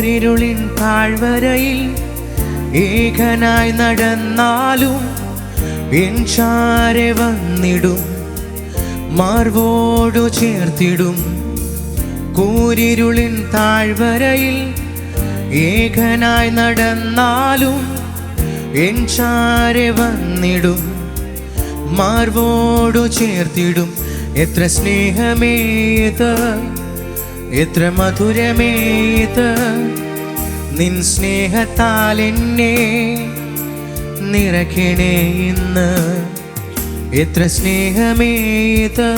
കൂരിരുളിൻ താഴ്വരയിൽ ഏകനായി നടന്നാലും എൻ ചാരെ വന്നിടും, മാർവോടു ചേർത്തിടും. കൂരിരുളിൻ താഴ്വരയിൽ ഏകനായി നടന്നാലും എൻ ചാരെ വന്നിടും, മാർവോടു ചേർത്തിടും. എത്ര സ്നേഹമേത്, എത്ര മധുരമേത്, നിൻ സ്നേഹത്താൽ എന്നെ നിറയ്ക്കണേ ഇന്ന്. എത്ര സ്നേഹമേത്,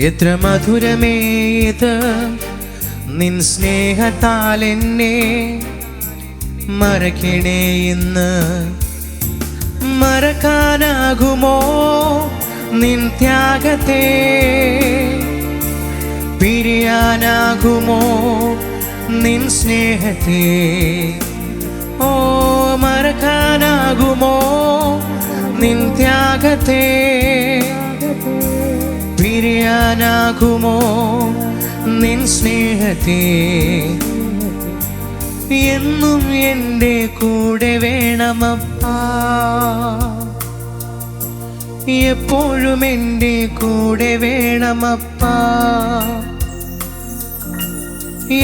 എത്ര മധുരമേത്, നിൻ സ്നേഹത്താൽ എന്നെ മറയ്ക്കണേ ഇന്ന്. മറക്കാനാകുമോ നിൻ ത്യാഗത്തെ, പിരിയാനാകുമോ നിൻ സ്നേഹത്തെ? ഓ മറക്കാനാകുമോ നിൻ ത്യാഗത്തെ, പിരിയാനാകുമോ നിൻ സ്നേഹത്തെ? എന്നും എൻ്റെ കൂടെ വേണമപ്പാ, എപ്പോഴും എൻ്റെ കൂടെ വേണമപ്പാ.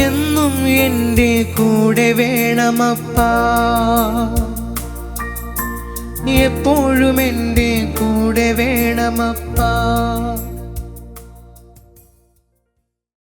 എന്നും എൻ്റെ കൂടെ വേണമപ്പാ, എപ്പോഴും എൻ്റെ കൂടെ വേണമപ്പാ.